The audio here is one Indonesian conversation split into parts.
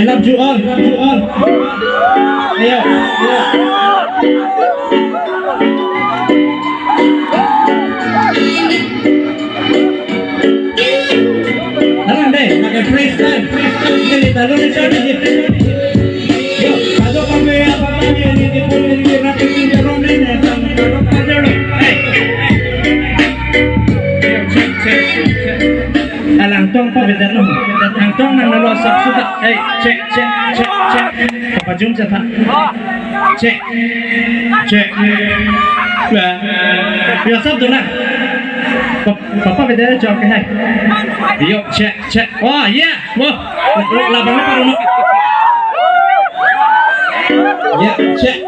I love you all. Love you all. Ayo. Ayo. Deh, pakai freestyle. Ini taruh di sana. Yo, kalau kami apa lagi ini dipunyai di rapi di romen ya, kalau aja loh. Alang tong pa beda no, ang tong nang nalosap sudah. Cek. Papa jum sa ta. Cek. Wah, biasa tu lah. Papa beda jauh ke hai. Yo, cek. Wah, yeah. Wah, labangnya paru no. Yeah, check.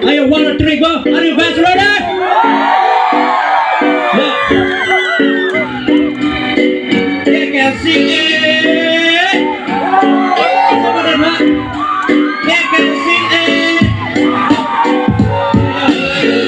Ayo, 1, 2, 3, go. Are you guys ready? Yeah. Yeah, can sing it. Sama dan mak. Yeah, can sing it.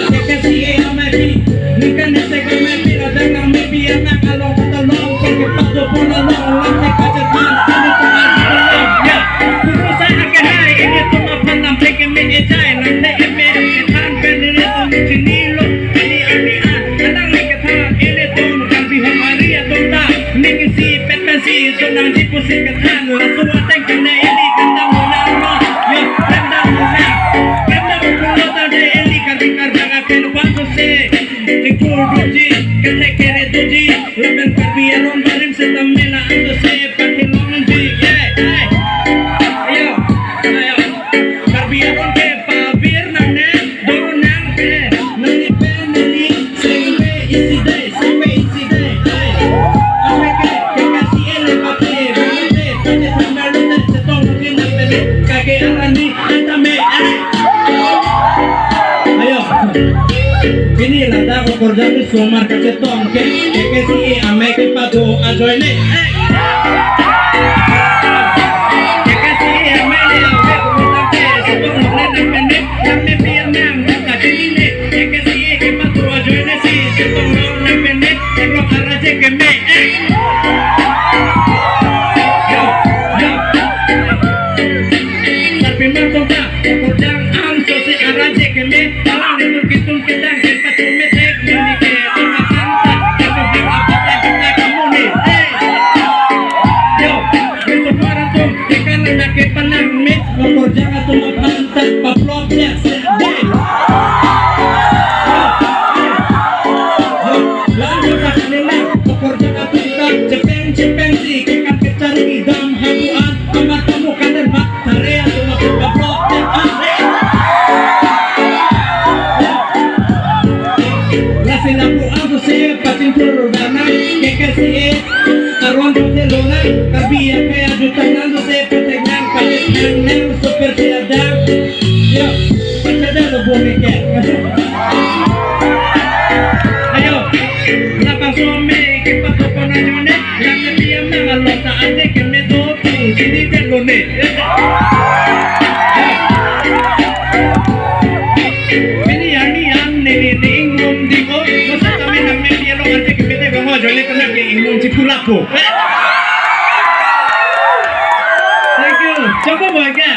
Yeah, can sing it. Amati. Nika nese kamati. Ada kami biar nak along talong. Pergi padu pun along. Lantai kacat man. Ini tengah di dalam. Yeah. Kuku saya ke hai. Ini tu apa nampak kami ejai. Lantai kami ketan. Pendiri tu cinilo. Ini anian. Kadang mereka tahan. Ini tu kan bihom hari atau tak. Niki si petasi. Sonang jipu si ketan. Langsung wateng kena ini. Kandang munang no. Yo, kandang munang. Kandang munang tadi ini. Karbikar jangan keluar sose. Tikur doji. Ketek kere doji. Laban karbiaron barim setamela. Ando se pakai lonji. Yeah. Ayo. Karbiaron ke pabir nane. Dorong ke. Nani peneli. Sampai isi day. Ameke. Kekasih ele pakai. Rante. Pakai sandal rute. Setong mungkin napele. Kake arani. Antame. Ayo. Ini lada ko kordan di somar kacetong ke si ameke padu ajoine si amele ave ko ke sebab nene nene kami biar nang kacine si ke padu ajoine si sebab nene nene ko araje ke me yo tapi matong ka kordan am so si araje ke me alang ni kitum kita jangan tunggu pantat paplotnya sedih. Lalu rakanila pekerjaan kita cepeng si kekat kecari dam habuan amat kamu kader mak tarea tunggu paplotnya ade. Nasi lampu aku sih pacing turun dana kekasih aron de lona kabia kayak juta nando se petengan pakai nang super tiada yo pakai lo bumi ke ayo lapang suami ke pato panajone yang dia mengalor saatnya ke medoku sini dan lone ini yang nini ingum diko masa kami namanya dia lo ngerti ke pete bawa jole kena ke ingum cipulaku. Thank you. Coba bahagia.